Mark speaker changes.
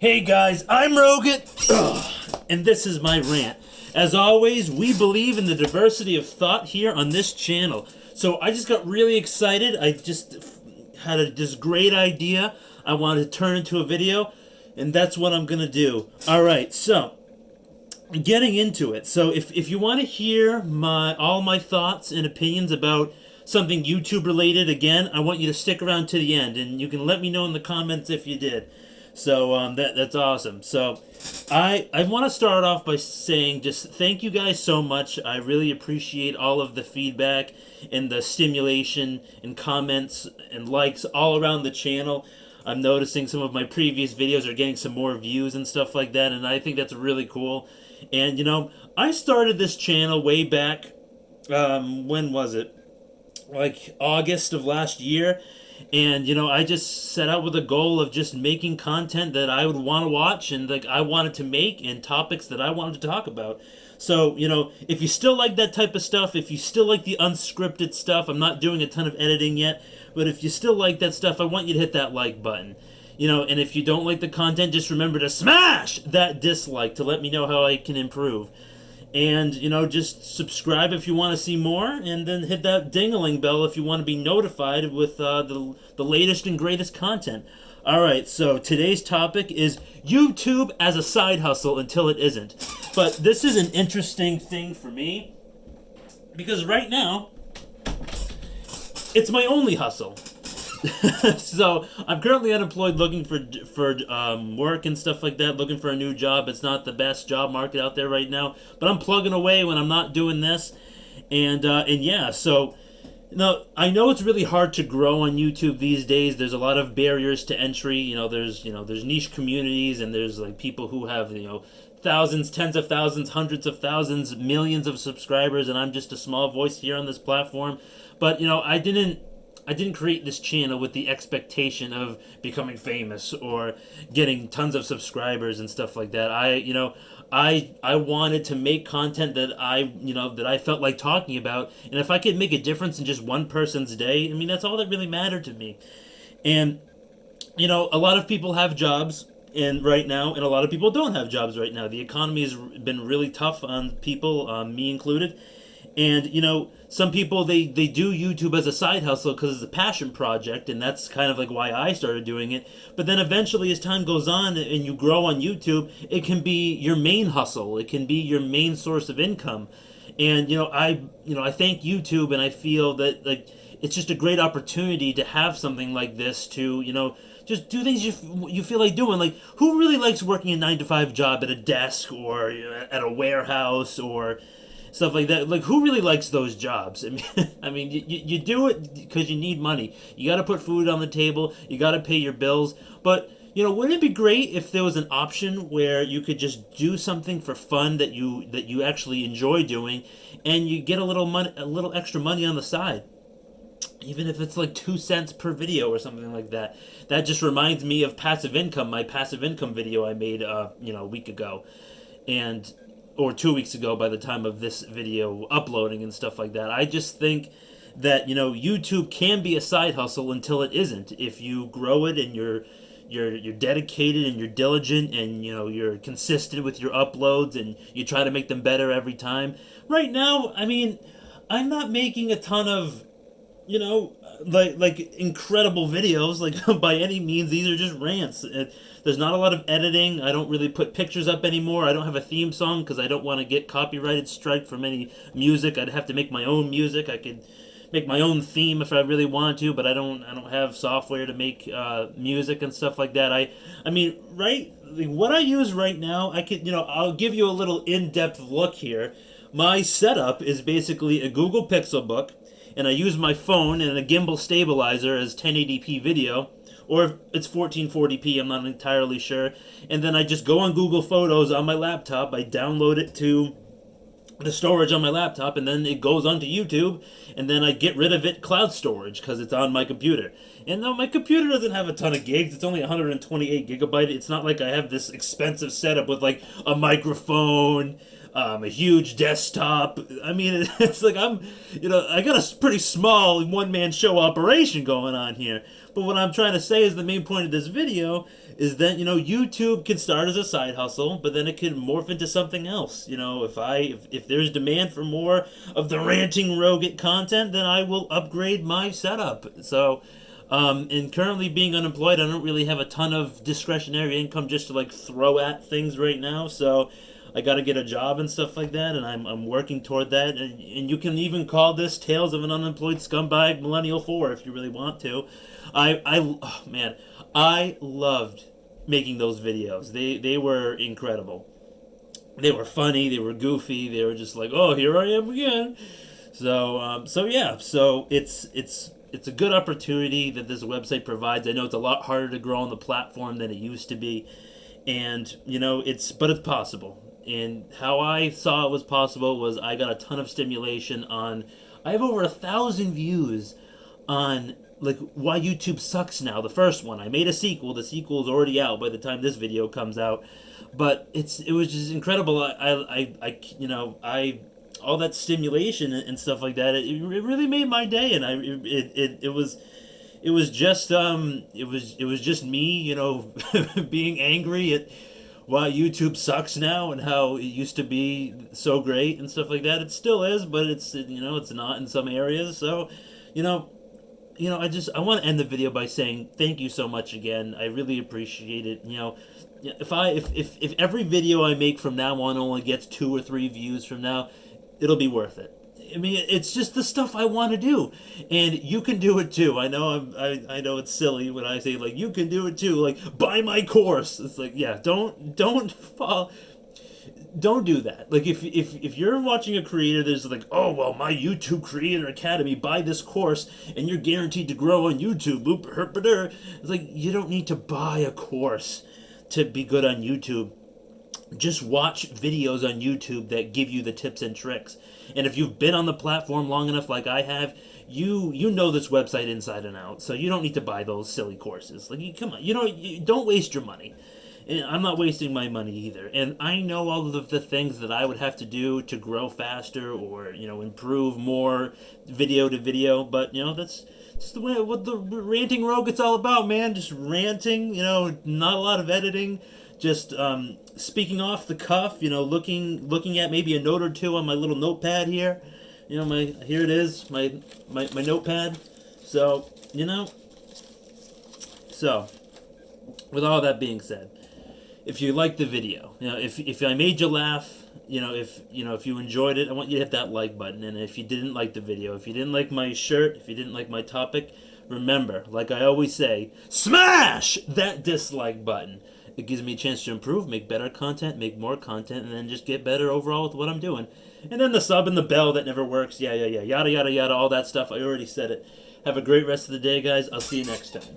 Speaker 1: Hey guys, I'm Rogan, and this is my rant. As always, we believe in the diversity of thought here on this channel. So I just got really excited. I just had this great idea I wanted to turn into a video, and that's what I'm going to do. Alright, so getting into it. So if you want to hear all my thoughts and opinions about something YouTube related, again, I want you to stick around to the end, and you can let me know in the comments if you did. So that's awesome. So I want to start off by saying just thank you guys so much. I really appreciate all of the feedback and the stimulation and comments and likes all around the channel. I'm noticing some of my previous videos are getting some more views and stuff like that, and I think that's really cool. And you know, I started this channel way back, when was it? Like August of last year. And, you know, I just set out with a goal of just making content that I would want to watch and like I wanted to make and topics that I wanted to talk about. So, you know, if you still like that type of stuff, if you still like the unscripted stuff, I'm not doing a ton of editing yet, but if you still like that stuff, I want you to hit that like button. You know, and if you don't like the content, just remember to smash that dislike to let me know how I can improve. And, you know, just subscribe if you want to see more, and then hit that ding-a-ling bell if you want to be notified with the latest and greatest content. Alright, so today's topic is YouTube as a side hustle until it isn't. But this is an interesting thing for me, because right now, it's my only hustle. So I'm currently unemployed, looking for work and stuff like that, looking for a new job. It's not the best job market out there right now, but I'm plugging away when I'm not doing this. And yeah, so now I know it's really hard to grow on YouTube these days. There's a lot of barriers to entry. There's niche communities, and there's like people who have thousands, tens of thousands, hundreds of thousands, millions of subscribers, and I'm just a small voice here on this platform. But I didn't create this channel with the expectation of becoming famous or getting tons of subscribers and stuff like that. I wanted to make content that I felt like talking about, and if I could make a difference in just one person's day, I mean, that's all that really mattered to me. And a lot of people have jobs right now, and a lot of people don't have jobs right now. The economy has been really tough on people, me included. And, some people, they do YouTube as a side hustle because it's a passion project, and that's kind of like why I started doing it. But then eventually, as time goes on and you grow on YouTube, it can be your main hustle. It can be your main source of income. And, I thank YouTube, and I feel that, like, it's just a great opportunity to have something like this to, just do things you feel like doing. Like, who really likes working a 9-to-5 job at a desk or at a warehouse or stuff like that? Like, who really likes those jobs? I mean, you do it because you need money. You got to put food on the table. You got to pay your bills. But wouldn't it be great if there was an option where you could just do something for fun that you actually enjoy doing, and you get a little extra money on the side, even if it's like 2 cents per video or something like that. That just reminds me of passive income. My passive income video I made a week ago, or 2 weeks ago by the time of this video uploading and stuff like that. I just think that, YouTube can be a side hustle until it isn't. If you grow it and you're dedicated and you're diligent and, you're consistent with your uploads and you try to make them better every time. Right now, I mean, I'm not making a ton of, like incredible videos, like by any means. These are just rants. There's not a lot of editing. I don't really put pictures up anymore. I don't have a theme song because I don't want to get copyrighted strike from any music. I'd have to make my own music. I could make my own theme if I really wanted to, but I don't have software to make music and stuff like that. I mean, right? Like, what I use right now, I could, I'll give you a little in-depth look here. My setup is basically a Google Pixel book, and I use my phone and a gimbal stabilizer as 1080p video, or it's 1440p, I'm not entirely sure. And then I just go on Google Photos on my laptop, I download it to the storage on my laptop, and then it goes onto YouTube, and then I get rid of it cloud storage because it's on my computer. And though my computer doesn't have a ton of gigs, it's only 128 gigabyte. It's not like I have this expensive setup with like a microphone, a huge desktop. I mean, it's like I got a pretty small one-man show operation going on here. But what I'm trying to say is the main point of this video is that, YouTube can start as a side hustle, but then it can morph into something else. If there's demand for more of the ranting Roget content, then I will upgrade my setup. So, and currently being unemployed, I don't really have a ton of discretionary income just to like throw at things right now. So I got to get a job and stuff like that, and I'm working toward that. And you can even call this Tales of an Unemployed Scumbag Millennial 4 if you really want to. Oh man, I loved making those videos. They were incredible. They were funny. They were goofy. They were just like, oh, here I am again. So yeah. So it's a good opportunity that this website provides. I know it's a lot harder to grow on the platform than it used to be, and but it's possible. And how I saw it was possible was I got a ton of stimulation on. I have over 1,000 views on like why YouTube sucks now. The first one, I made a sequel. The sequel is already out by the time this video comes out, but it was just incredible. I all that stimulation and stuff like that. It really made my day, and it was just me, being angry at why YouTube sucks now and how it used to be so great and stuff like that. It still is, but it's not in some areas. So, I want to end the video by saying thank you so much again. I really appreciate it. If every video I make from now on only gets 2 or 3 views from now, it'll be worth it. I mean, it's just the stuff I want to do, and you can do it too. I know I know it's silly when I say like you can do it too. Like buy my course. It's like don't fall. Don't do that. Like if you're watching a creator that's like, oh well, my YouTube Creator Academy, buy this course and you're guaranteed to grow on YouTube. It's like you don't need to buy a course to be good on YouTube. Just watch videos on YouTube that give you the tips and tricks. And if you've been on the platform long enough like I have, you know this website inside and out. So you don't need to buy those silly courses. Like, come on, you don't waste your money. And I'm not wasting my money either. And I know all of the things that I would have to do to grow faster or, improve more video to video. But, that's just the way what the ranting rogue it's all about, man. Just ranting, not a lot of editing. Just speaking off the cuff, looking at maybe a note or two on my little notepad here. Here it is, my notepad. So, So, with all that being said, if you liked the video, if I made you laugh, if you enjoyed it, I want you to hit that like button. And if you didn't like the video, if you didn't like my shirt, if you didn't like my topic, remember, like I always say, smash that dislike button. It gives me a chance to improve, make better content, make more content, and then just get better overall with what I'm doing. And then the sub and the bell that never works, yada, yada, yada, all that stuff. I already said it. Have a great rest of the day, guys. I'll see you next time.